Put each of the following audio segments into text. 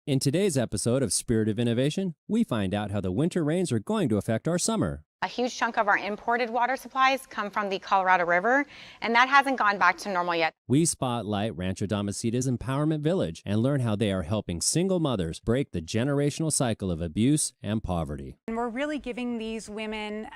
In today's episode of Spirit of Innovation, we find out how the winter rains are going to affect our summer. A huge chunk of our imported water supplies come from the Colorado River, and that hasn't gone back to normal yet. We spotlight Rancho Damasita's Empowerment Village and learn how they are helping single mothers break the generational cycle of abuse and poverty. And we're really giving these women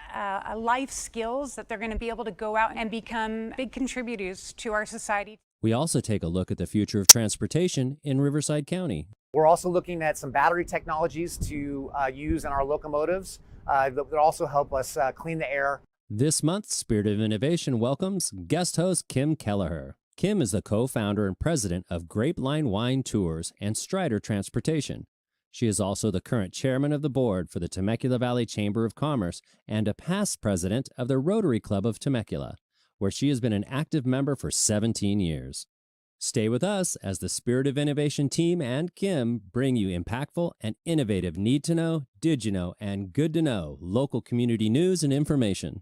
life skills that they're going to be able to go out and become big contributors to our society. We also take a look at the future of transportation in Riverside County. We're also looking at some battery technologies to use in our locomotives that will also help us clean the air. This month, Spirit of Innovation welcomes guest host Kim Kelleher. Kim is the co-founder and president of Grapeline Wine Tours and Strider Transportation. She is also the current chairman of the board for the Temecula Valley Chamber of Commerce and a past president of the Rotary Club of Temecula, where she has been an active member for 17 years. Stay with us as the Spirit of Innovation team and Kim bring you impactful and innovative need-to-know, did-you-know, and good-to-know local community news and information.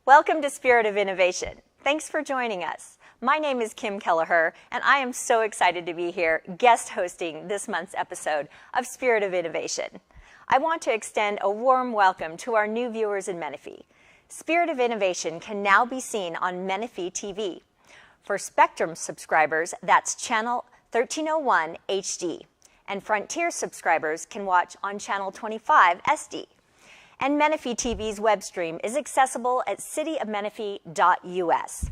Welcome to Spirit of Innovation. Thanks for joining us. My name is Kim Kelleher, and I am so excited to be here guest hosting this month's episode of Spirit of Innovation. I want to extend a warm welcome to our new viewers in Menifee. Spirit of Innovation can now be seen on Menifee TV. For Spectrum subscribers, that's channel 1301 HD, and Frontier subscribers can watch on channel 25 SD. And Menifee TV's web stream is accessible at cityofmenifee.us.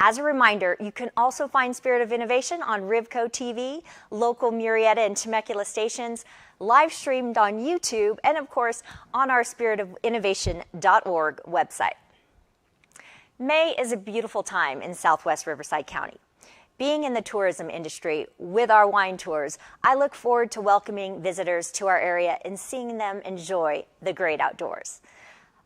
As a reminder, you can also find Spirit of Innovation on RivCo TV, local Murrieta and Temecula stations, live streamed on YouTube, and of course on our spiritofinnovation.org website. May is a beautiful time in Southwest Riverside County. Being in the tourism industry with our wine tours, I look forward to welcoming visitors to our area and seeing them enjoy the great outdoors.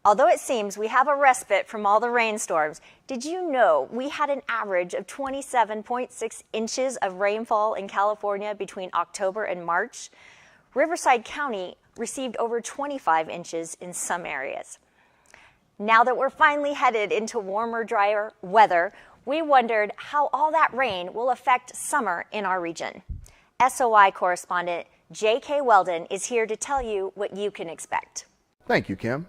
Although it seems we have a respite from all the rainstorms, did you know we had an average of 27.6 inches of rainfall in California between October and March? Riverside County received over 25 inches in some areas. Now that we're finally headed into warmer, drier weather, we wondered how all that rain will affect summer in our region. SOI correspondent J.K. Weldon is here to tell you what you can expect. Thank you, Kim.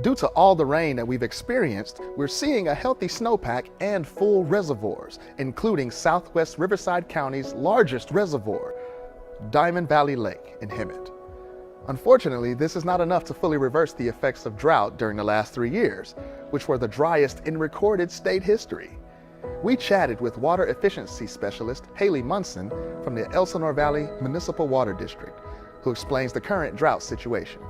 Due to all the rain that we've experienced, we're seeing a healthy snowpack and full reservoirs, including Southwest Riverside County's largest reservoir, Diamond Valley Lake in Hemet. Unfortunately, this is not enough to fully reverse the effects of drought during the last 3 years, which were the driest in recorded state history. We chatted with water efficiency specialist Haley Munson from the Elsinore Valley Municipal Water District, who explains the current drought situation.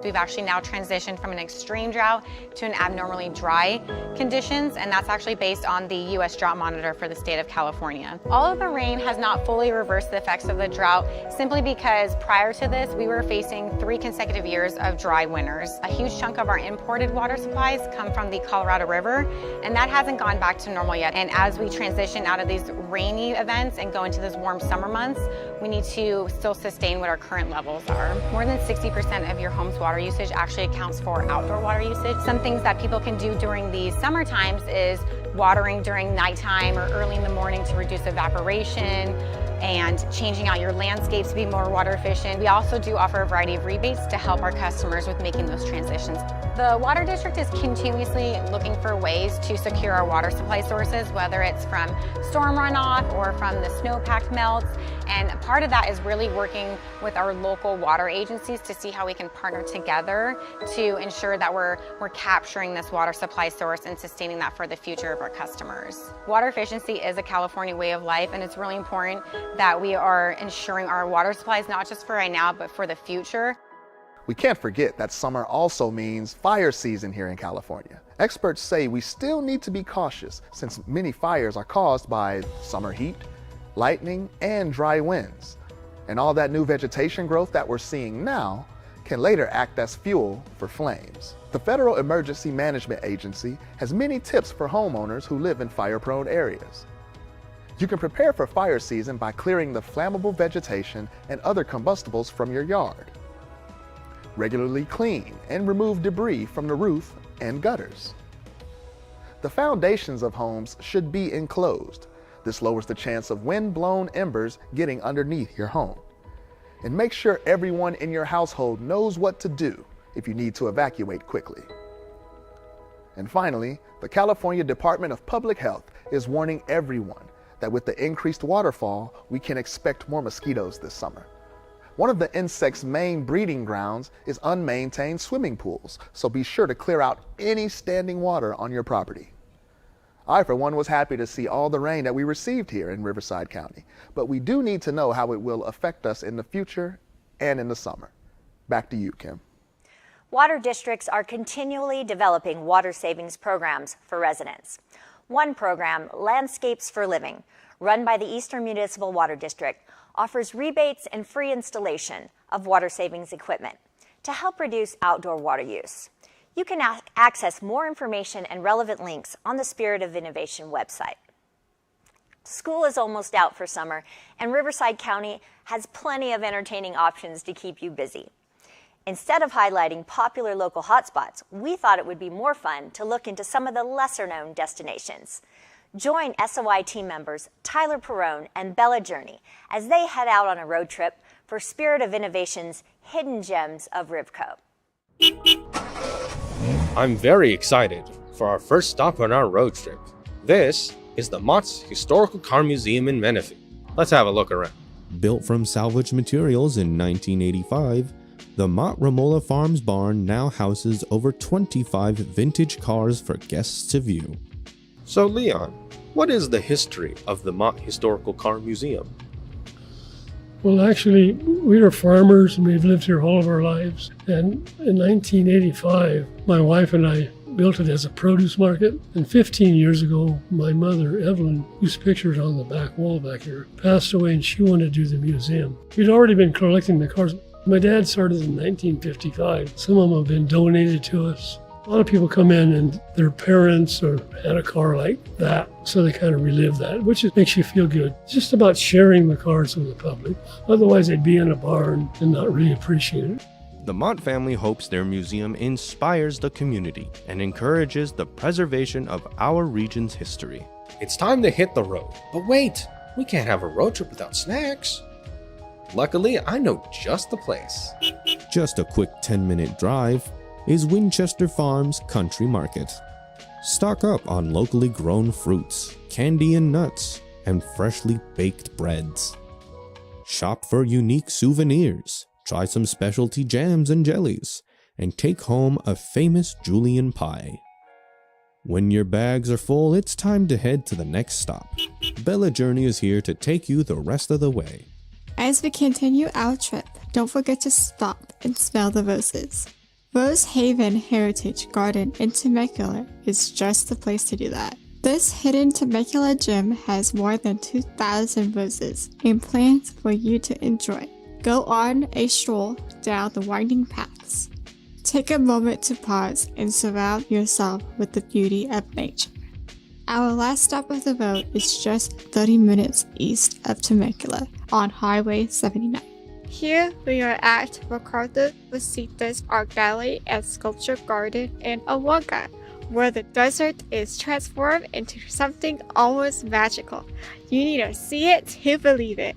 We've actually now transitioned from an extreme drought to an abnormally dry conditions, and that's actually based on the U.S. Drought Monitor for the state of California. All of the rain has not fully reversed the effects of the drought simply because prior to this, we were facing 3 consecutive years of dry winters. A huge chunk of our imported water supplies come from the Colorado River, and that hasn't gone back to normal yet. And as we transition out of these rainy events and go into these warm summer months, we need to still sustain what our current levels are. More than 60% of your home's water usage actually accounts for outdoor water usage. Some things that people can do during the summer times is watering during nighttime or early in the morning to reduce evaporation, and changing out your landscapes to be more water efficient. We also do offer a variety of rebates to help our customers with making those transitions. The Water District is continuously looking for ways to secure our water supply sources, whether it's from storm runoff or from the snowpack melts. And part of that is really working with our local water agencies to see how we can partner together to ensure that we're capturing this water supply source and sustaining that for the future of our customers. Water efficiency is a California way of life, and it's really important that we are ensuring our water supplies not just for right now, but for the future. We can't forget that summer also means fire season here in California. Experts say we still need to be cautious since many fires are caused by summer heat, lightning, and dry winds. And all that new vegetation growth that we're seeing now can later act as fuel for flames. The Federal Emergency Management Agency has many tips for homeowners who live in fire-prone areas. You can prepare for fire season by clearing the flammable vegetation and other combustibles from your yard. Regularly clean and remove debris from the roof and gutters. The foundations of homes should be enclosed. This lowers the chance of wind-blown embers getting underneath your home. And make sure everyone in your household knows what to do if you need to evacuate quickly. And finally, the California Department of Public Health is warning everyone that with the increased waterfall, we can expect more mosquitoes this summer. One of the insects' main breeding grounds is unmaintained swimming pools, so be sure to clear out any standing water on your property. I, for one, was happy to see all the rain that we received here in Riverside County, but we do need to know how it will affect us in the future and in the summer. Back to you, Kim. Water districts are continually developing water savings programs for residents. One program, Landscapes for Living, run by the Eastern Municipal Water District, offers rebates and free installation of water savings equipment to help reduce outdoor water use. You can access more information and relevant links on the Spirit of Innovation website. School is almost out for summer, and Riverside County has plenty of entertaining options to keep you busy. Instead of highlighting popular local hotspots, we thought it would be more fun to look into some of the lesser-known destinations. Join SOI team members Tyler Perrone and Bella Journey as they head out on a road trip for Spirit of Innovation's Hidden Gems of RivCo. I'm very excited for our first stop on our road trip. This is the Mott's Historical Car Museum in Menifee. Let's have a look around. Built from salvaged materials in 1985, the Mott Romola Farms barn now houses over 25 vintage cars for guests to view. So Leon, what is the history of the Mott Historical Car Museum? Well, actually, we are farmers and we've lived here all of our lives. And in 1985, my wife and I built it as a produce market. And 15 years ago, my mother, Evelyn, whose picture is on the back wall back here, passed away and she wanted to do the museum. We'd already been collecting the cars. My dad started in 1955. Some of them have been donated to us. A lot of people come in and their parents or had a car like that, so they kind of relive that, which makes you feel good. It's just about sharing the cars with the public. Otherwise, they'd be in a barn and not really appreciate it. The Mott family hopes their museum inspires the community and encourages the preservation of our region's history. It's time to hit the road. But wait, we can't have a road trip without snacks. Luckily, I know just the place. Just a quick 10-minute drive is Winchester Farms Country Market. Stock up on locally grown fruits, candy and nuts, and freshly baked breads. Shop for unique souvenirs, try some specialty jams and jellies, and take home a famous Julian pie. When your bags are full, it's time to head to the next stop. Bella Journey is here to take you the rest of the way. As we continue our trip, don't forget to stop and smell the roses. Rose Haven Heritage Garden in Temecula is just the place to do that. This hidden Temecula gem has more than 2,000 roses and plants for you to enjoy. Go on a stroll down the winding paths. Take a moment to pause and surround yourself with the beauty of nature. Our last stop of the road is just 30 minutes east of Temecula on Highway 79. Here we are at Ricardo Rosita's Art Gallery and Sculpture Garden in Awaga, where the desert is transformed into something almost magical. You need to see it to believe it.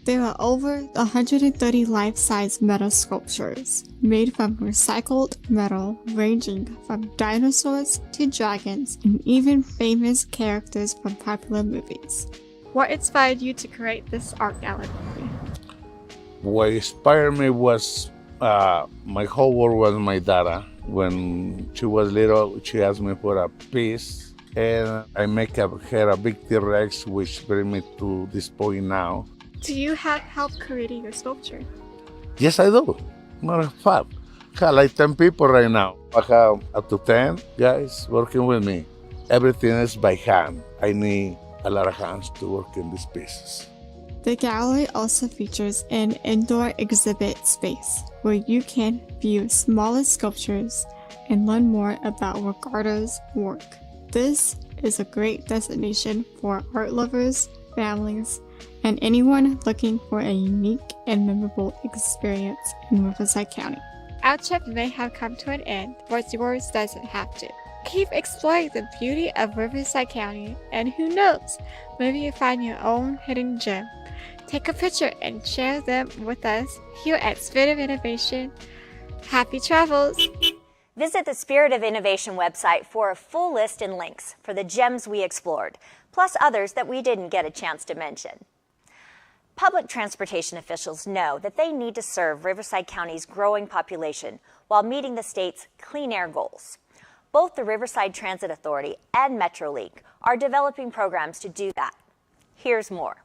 There are over 130 life-size metal sculptures made from recycled metal ranging from dinosaurs to dragons and even famous characters from popular movies. What inspired you to create this art gallery? What inspired me was my whole world was my daughter. When she was little, she asked me for a piece, and I make her a big T-Rex, which brings me to this point now. Do you have help creating your sculpture? Yes, I do. Matter of fact, I have like 10 people right now. I have up to 10 guys working with me. Everything is by hand. I need a lot of hands to work in these pieces. The gallery also features an indoor exhibit space where you can view smaller sculptures and learn more about Ricardo's work. This is a great destination for art lovers, families, and anyone looking for a unique and memorable experience in Riverside County. Our trip may have come to an end, but yours doesn't have to. Keep exploring the beauty of Riverside County, and who knows, maybe you'll find your own hidden gem. Take a picture and share them with us here at Spirit of Innovation. Happy travels! Visit the Spirit of Innovation website for a full list and links for the gems we explored, plus others that we didn't get a chance to mention. Public transportation officials know that they need to serve Riverside County's growing population while meeting the state's clean air goals. Both the Riverside Transit Authority and MetroLink are developing programs to do that. Here's more.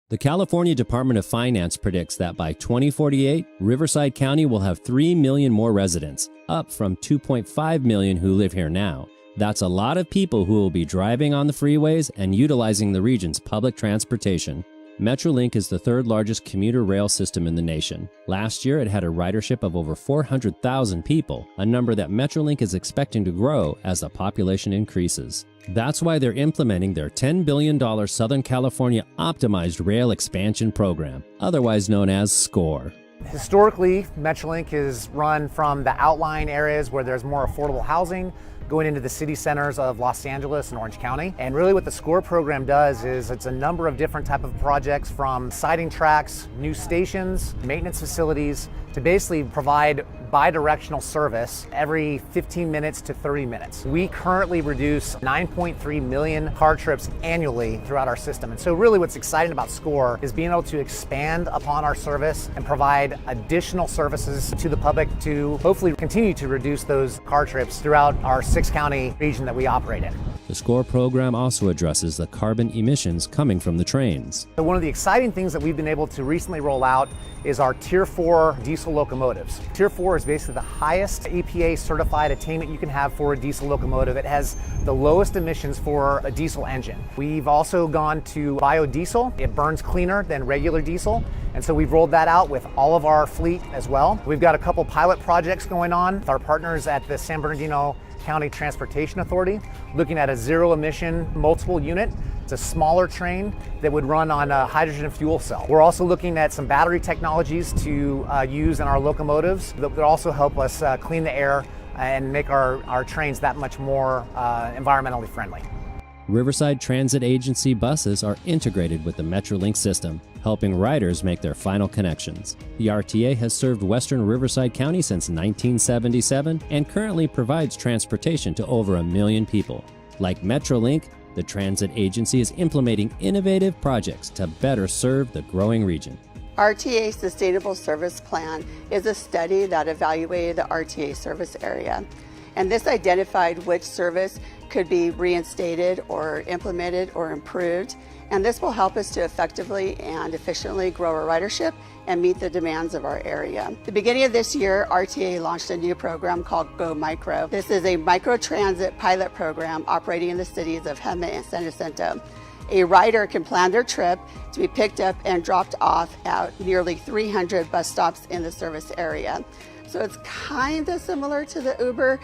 The California Department of Finance predicts that by 2048, Riverside County will have 3 million more residents, up from 2.5 million who live here now. That's a lot of people who will be driving on the freeways and utilizing the region's public transportation. MetroLink is the third largest commuter rail system in the nation. Last year, it had a ridership of over 400,000 people, a number that MetroLink is expecting to grow as the population increases. That's why they're implementing their $10 billion Southern California Optimized Rail Expansion Program, otherwise known as SCORE. Historically, MetroLink is run from the outlying areas where there's more affordable housing, going into the city centers of Los Angeles and Orange County. And really what the SCORE program does is it's a number of different type of projects, from siding tracks, new stations, maintenance facilities, to basically provide bi-directional service every 15 minutes to 30 minutes. We currently reduce 9.3 million car trips annually throughout our system. And so really what's exciting about SCORE is being able to expand upon our service and provide additional services to the public to hopefully continue to reduce those car trips throughout our 6-county region that we operate in. The SCORE program also addresses the carbon emissions coming from the trains. So one of the exciting things that we've been able to recently roll out is our Tier 4 diesel locomotives. Tier 4 is basically the highest EPA certified attainment you can have for a diesel locomotive. It has the lowest emissions for a diesel engine. We've also gone to biodiesel. It burns cleaner than regular diesel, and so we've rolled that out with all of our fleet as well. We've got a couple pilot projects going on with our partners at the San Bernardino County Transportation Authority, looking at a zero emission multiple unit. It's a smaller train that would run on a hydrogen fuel cell. We're also looking at some battery technologies to use in our locomotives that would also help us clean the air and make our trains that much more environmentally friendly. Riverside Transit Agency buses are integrated with the MetroLink system, helping riders make their final connections. The RTA has served western Riverside County since 1977 and currently provides transportation to over 1 million people. Like MetroLink, the transit agency is implementing innovative projects to better serve the growing region. RTA Sustainable Service Plan is a study that evaluated the RTA service area. And this identified which service could be reinstated or implemented or improved. And this will help us to effectively and efficiently grow our ridership and meet the demands of our area. At the beginning of this year, RTA launched a new program called Go Micro. This is a micro-transit pilot program operating in the cities of Hemet and San Jacinto. A rider can plan their trip to be picked up and dropped off at nearly 300 bus stops in the service area. So it's kind of similar to the Uber.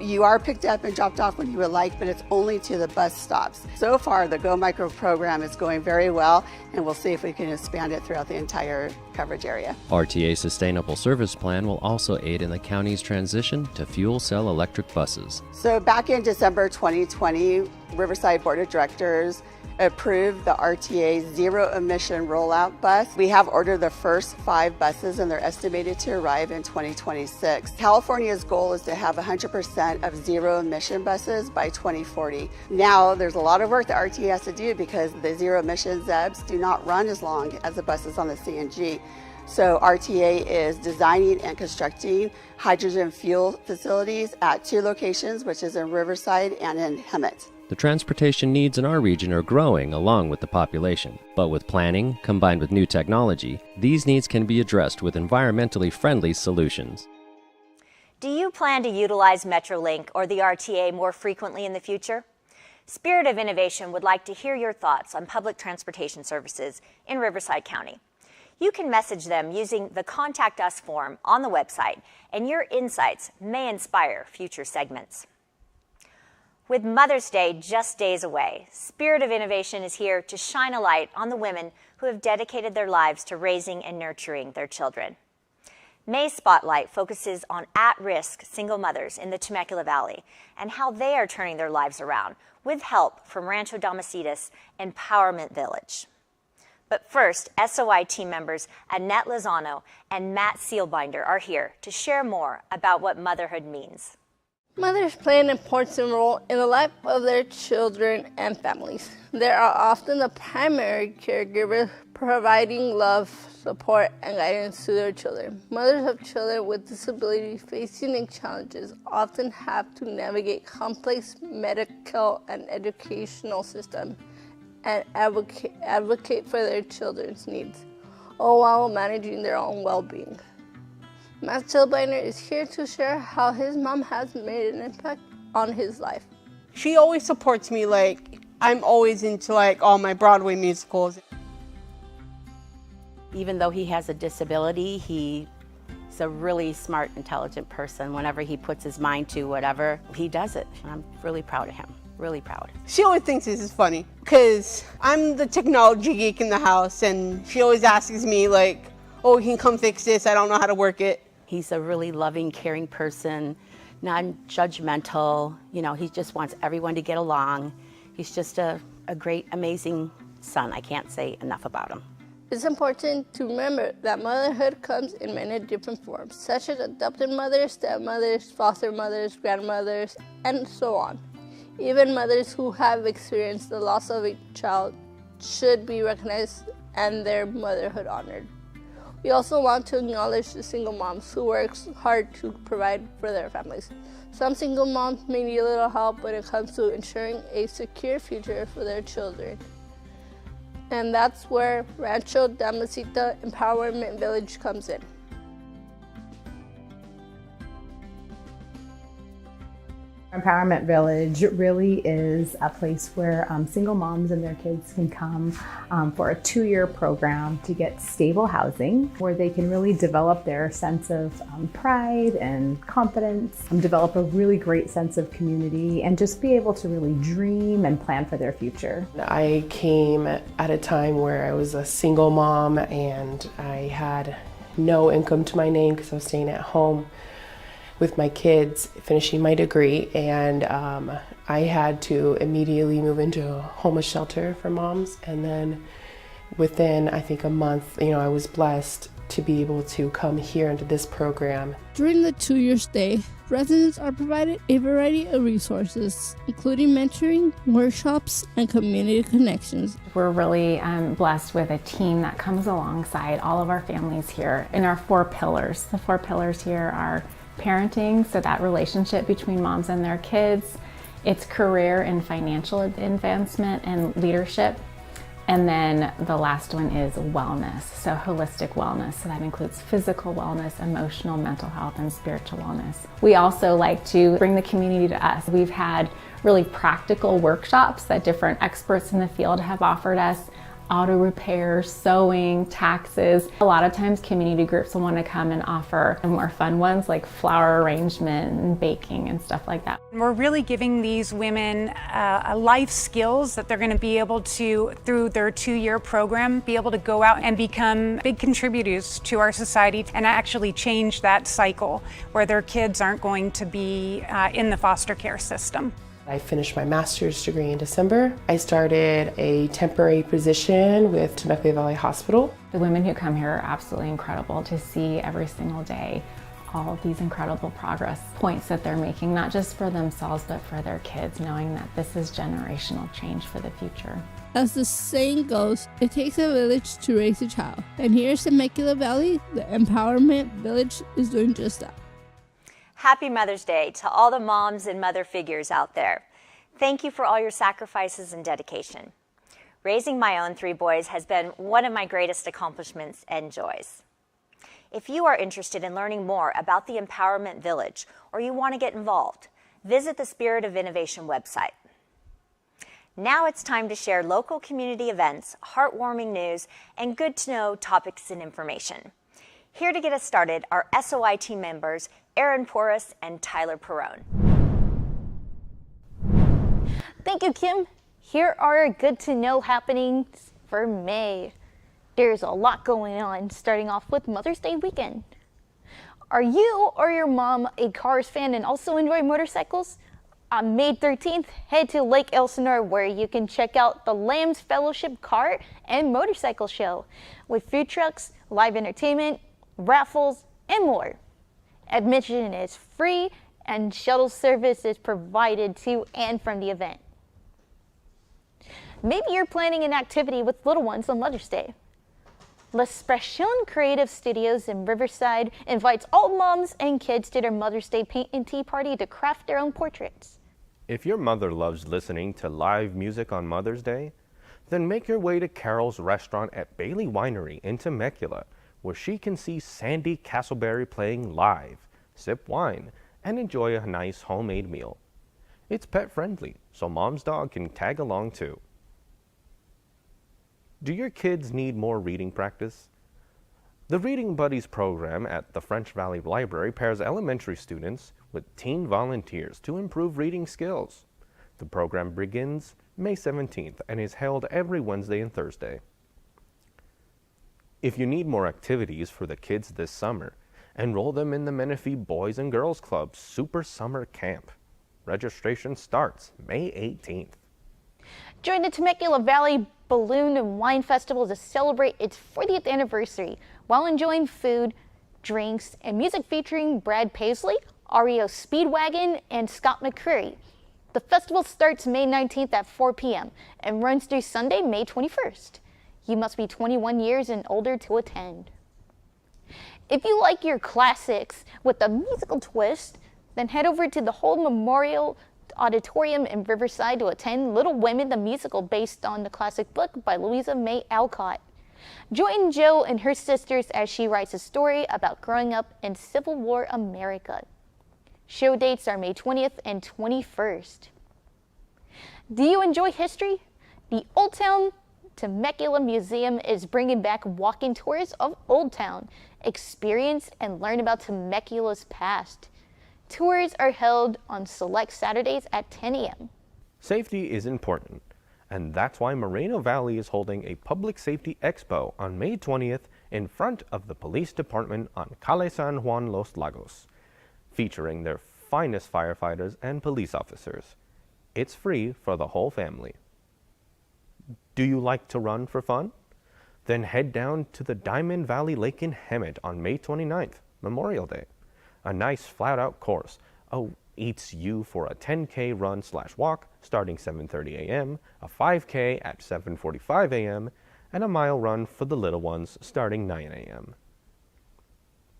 You are picked up and dropped off when you would like, but it's only to the bus stops. So far, the Go Micro program is going very well, and we'll see if we can expand it throughout the entire coverage area. RTA Sustainable Service Plan will also aid in the county's transition to fuel cell electric buses. So back in December 2020, Riverside Board of Directors approved the RTA zero emission rollout bus. We have ordered the first 5 buses and they're estimated to arrive in 2026. California's goal is to have 100% of zero emission buses by 2040. Now there's a lot of work that RTA has to do because the zero emission ZEBs do not run as long as the buses on the CNG. So RTA is designing and constructing hydrogen fuel facilities at 2 locations, which is in Riverside and in Hemet. The transportation needs in our region are growing along with the population, but with planning combined with new technology, these needs can be addressed with environmentally friendly solutions. Do you plan to utilize MetroLink or the RTA more frequently in the future? Spirit of Innovation would like to hear your thoughts on public transportation services in Riverside County. You can message them using the Contact Us form on the website, and your insights may inspire future segments. With Mother's Day just days away, Spirit of Innovation is here to shine a light on the women who have dedicated their lives to raising and nurturing their children. May's Spotlight focuses on at-risk single mothers in the Temecula Valley and how they are turning their lives around with help from Rancho Damacitas Empowerment Village. But first, SOI team members Annette Lozano and Matt Sealbinder are here to share more about what motherhood means. Mothers play an important role in the life of their children and families. They are often the primary caregivers, providing love, support, and guidance to their children. Mothers of children with disabilities facing unique challenges often have to navigate complex medical and educational systems and advocate for their children's needs, all while managing their own well-being. Matt Sealbinder is here to share how his mom has made an impact on his life. She always supports me, I'm always into all my Broadway musicals. Even though he has a disability, he's a really smart, intelligent person. Whenever he puts his mind to whatever, he does it. And I'm really proud of him, really proud. She always thinks this is funny because I'm the technology geek in the house, and she always asks me oh, you can come fix this, I don't know how to work it. He's a really loving, caring person, non-judgmental. He just wants everyone to get along. He's just a great, amazing son. I can't say enough about him. It's important to remember that motherhood comes in many different forms, such as adopted mothers, stepmothers, foster mothers, grandmothers, and so on. Even mothers who have experienced the loss of a child should be recognized and their motherhood honored. We also want to acknowledge the single moms who work hard to provide for their families. Some single moms may need a little help when it comes to ensuring a secure future for their children. And that's where Rancho Damacitas Empowerment Village comes in. Empowerment Village really is a place where single moms and their kids can come for a 2-year program to get stable housing where they can really develop their sense of pride and confidence, develop a really great sense of community, and just be able to really dream and plan for their future. I came at a time where I was a single mom and I had no income to my name because I was staying at home with my kids, finishing my degree, and I had to immediately move into a homeless shelter for moms. And then within, I think, a month, I was blessed to be able to come here into this program. During the 2-year stay, residents are provided a variety of resources, including mentoring, workshops, and community connections. We're really blessed with a team that comes alongside all of our families here in our 4 pillars. The 4 pillars here are parenting, so that relationship between moms and their kids. It's career and financial advancement and leadership. And then the last one is wellness, so holistic wellness. So that includes physical wellness, emotional, mental health, and spiritual wellness. We also like to bring the community to us. We've had really practical workshops that different experts in the field have offered us. Auto repair, sewing, taxes. A lot of times community groups will want to come and offer more fun ones like flower arrangement and baking and stuff like that. We're really giving these women life skills that they're going to be able to, through their 2-year program, be able to go out and become big contributors to our society and actually change that cycle where their kids aren't going to be in the foster care system. I finished my master's degree in December. I started a temporary position with Temecula Valley Hospital. The women who come here are absolutely incredible to see every single day all of these incredible progress points that they're making, not just for themselves, but for their kids, knowing that this is generational change for the future. As the saying goes, it takes a village to raise a child. And here in Temecula Valley, the Empowerment Village is doing just that. Happy Mother's Day to all the moms and mother figures out there. Thank you for all your sacrifices and dedication. Raising my own 3 boys has been one of my greatest accomplishments and joys. If you are interested in learning more about the Empowerment Village or you want to get involved, visit the Spirit of Innovation website. Now it's time to share local community events, heartwarming news, and good-to-know topics and information. Here to get us started are SOI team members Aaron Porras and Tyler Perrone. Thank you, Kim. Here are good-to-know happenings for May. There's a lot going on, starting off with Mother's Day weekend. Are you or your mom a Cars fan and also enjoy motorcycles? On May 13th, head to Lake Elsinore where you can check out the Lambs Fellowship Car and Motorcycle Show with food trucks, live entertainment, raffles, and more. Admission is free and shuttle service is provided to and from the event. Maybe you're planning an activity with little ones on Mother's Day. L'Expression Creative Studios in Riverside invites all moms and kids to their Mother's Day paint and tea party to craft their own portraits. If your mother loves listening to live music on Mother's Day, then make your way to Carol's restaurant at Bailey Winery in Temecula, where she can see Sandy Castleberry playing live, sip wine, and enjoy a nice homemade meal. It's pet friendly, so mom's dog can tag along too. Do your kids need more reading practice? The Reading Buddies program at the French Valley Library pairs elementary students with teen volunteers to improve reading skills. The program begins May 17th and is held every Wednesday and Thursday. If you need more activities for the kids this summer, enroll them in the Menifee Boys and Girls Club Super Summer Camp. Registration starts May 18th. Join the Temecula Valley Balloon and Wine Festival to celebrate its 40th anniversary while enjoying food, drinks, and music featuring Brad Paisley, REO Speedwagon, and Scott McCreery. The festival starts May 19th at 4 p.m. and runs through Sunday, May 21st. You must be 21 years and older to attend. If you like your classics with a musical twist, then head over to the Whole Memorial Auditorium in Riverside to attend Little Women, the musical based on the classic book by Louisa May Alcott. Join Jo and her sisters as she writes a story about growing up in Civil War America. Show dates are May 20th and 21st. Do you enjoy history? The Old Town Temecula Museum is bringing back walking tours of Old Town. Experience and learn about Temecula's past. Tours are held on select Saturdays at 10 a.m. Safety is important, and that's why Moreno Valley is holding a Public Safety Expo on May 20th in front of the police department on Calle San Juan Los Lagos, featuring their finest firefighters and police officers. It's free for the whole family. Do you like to run for fun? Then head down to the Diamond Valley Lake in Hemet on May 29th, Memorial Day. A nice flat-out course awaits you for a 10K run/walk starting 7:30 a.m., a 5K at 7:45 a.m., and a mile run for the little ones starting 9 a.m.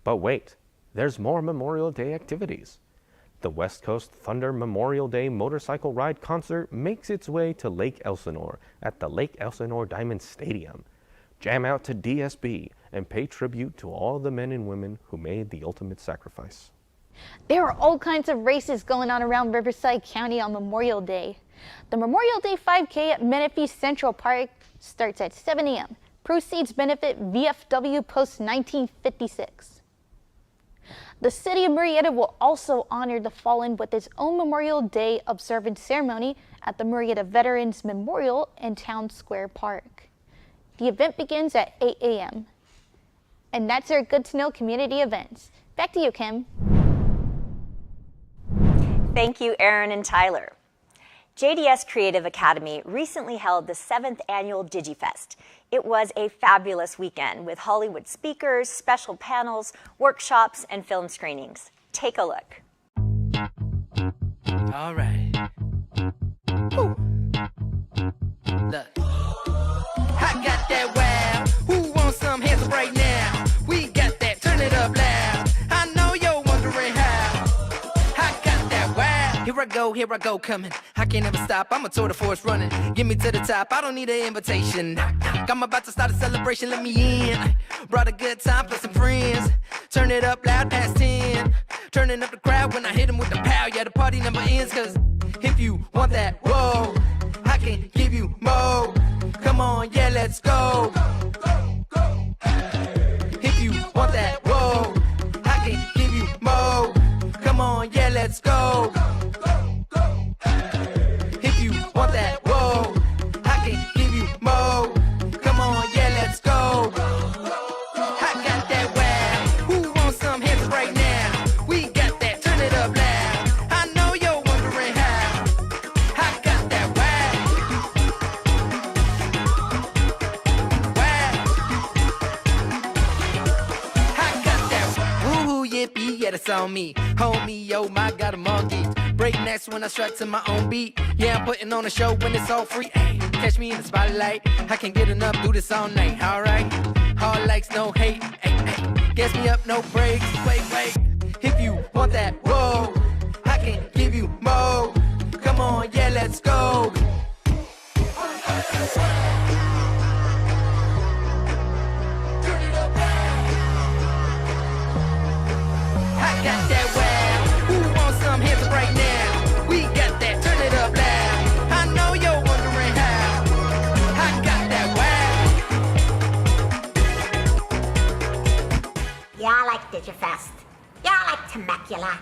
But wait, there's more Memorial Day activities. The West Coast Thunder Memorial Day Motorcycle Ride Concert makes its way to Lake Elsinore at the Lake Elsinore Diamond Stadium. Jam out to DSB and pay tribute to all the men and women who made the ultimate sacrifice. There are all kinds of races going on around Riverside County on Memorial Day. The Memorial Day 5K at Menifee Central Park starts at 7 a.m. Proceeds benefit VFW Post 1956. The city of Murrieta will also honor the fallen with its own Memorial Day observance ceremony at the Murrieta Veterans Memorial in Town Square Park. The event begins at 8 a.m. And that's our Good to Know community events. Back to you, Kim. Thank you, Aaron and Tyler. JDS Creative Academy recently held the 7th annual DigiFest. It was a fabulous weekend with Hollywood speakers, special panels, workshops, and film screenings. Take a look. All right. Ooh. Look. I got that wow. Who wants some hands up right now? We got that. Turn it up loud. I know you're wondering how. I got that wow. Here I go, coming. I can't ever stop. I'm a tour de force running. Get me to the top. I don't need an invitation. I'm about to start a celebration. Let me in. Brought a good time for some friends. Turn it up loud past 10. Turning up the crowd when I hit them with the pow. Yeah, the party never ends. Cause if you want that, whoa, I can yeah, let's go. If you want that, whoa, I can give you more. Come on, yeah, let's go. If you want that, whoa, I can give you more. Come on, yeah, let's go. I got that wow. Who wants some hands right now? We got that, turn it up loud. I know you're wondering how. I got that wow. Wow. I got that woo yippee, yeah, that's on me. Homie, yo, my God, I'm on geeks. Break next when I strut to my own beat. Yeah, I'm putting on a show when it's all free. Ay, catch me in the spotlight. I can't get enough, do this all night. Alright, all likes, no hate. Ay, ay. Gas me up, no breaks. Wait, wait. If you want that, whoa, I can give you more. Come on, yeah, let's go. I got that wow. Who wants some hands up right now? We got that, turn it up loud. I know you're wondering how. I got that wow. Yeah, I like Digifest. Yeah, I like Temecula.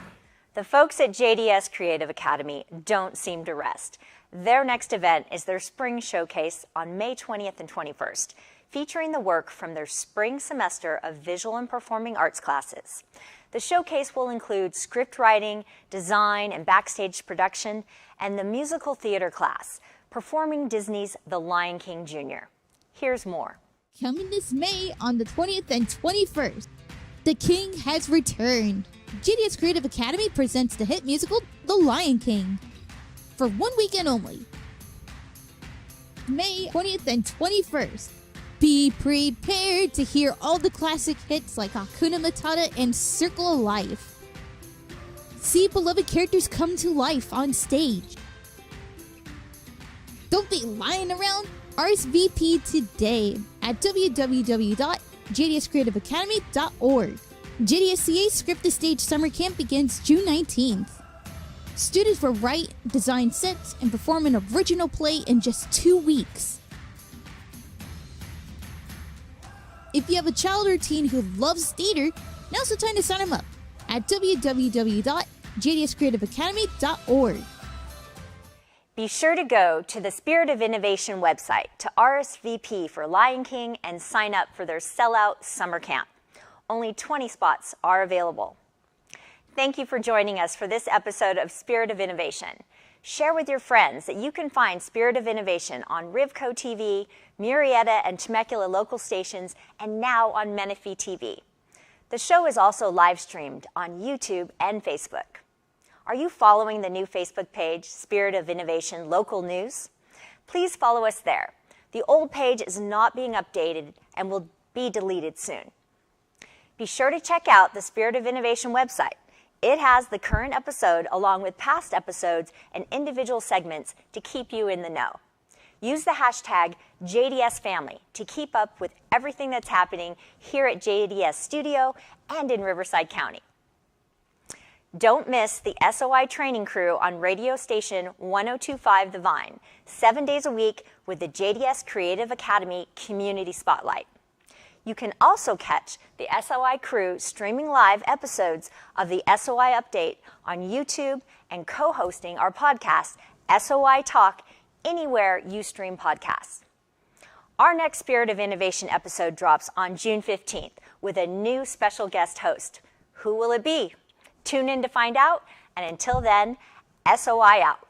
The folks at JDS Creative Academy don't seem to rest. Their next event is their spring showcase on May 20th and 21st, featuring the work from their spring semester of visual and performing arts classes. The showcase will include script writing, design, and backstage production, and the musical theater class, performing Disney's The Lion King Jr. Here's more. Coming this May on the 20th and 21st, The King has returned. JDS Creative Academy presents the hit musical The Lion King for 1 weekend only. May 20th and 21st. Be prepared to hear all the classic hits like Hakuna Matata and Circle of Life. See beloved characters come to life on stage. Don't be lying around. RSVP today at www.jdscreativeacademy.org. JDSCA Script to Stage Summer Camp begins June 19th. Students will write, design sets, and perform an original play in just 2 weeks. If you have a child or teen who loves theater, now's the time to sign them up at www.jdscreativeacademy.org. Be sure to go to the Spirit of Innovation website to RSVP for Lion King and sign up for their sellout summer camp. Only 20 spots are available. Thank you for joining us for this episode of Spirit of Innovation. Share with your friends that you can find Spirit of Innovation on RivCo TV, Murrieta and Temecula local stations, and now on Menifee TV. The show is also live streamed on YouTube and Facebook. Are you following the new Facebook page, Spirit of Innovation Local News? Please follow us there. The old page is not being updated and will be deleted soon. Be sure to check out the Spirit of Innovation website. It has the current episode along with past episodes and individual segments to keep you in the know. Use the hashtag JDSFamily to keep up with everything that's happening here at JDS Studio and in Riverside County. Don't miss the SOI training crew on radio station 102.5 The Vine, 7 days a week with the JDS Creative Academy Community Spotlight. You can also catch the SOI crew streaming live episodes of the SOI Update on YouTube and co-hosting our podcast, SOI Talk, anywhere you stream podcasts. Our next Spirit of Innovation episode drops on June 15th with a new special guest host. Who will it be? Tune in to find out, and until then, SOI out.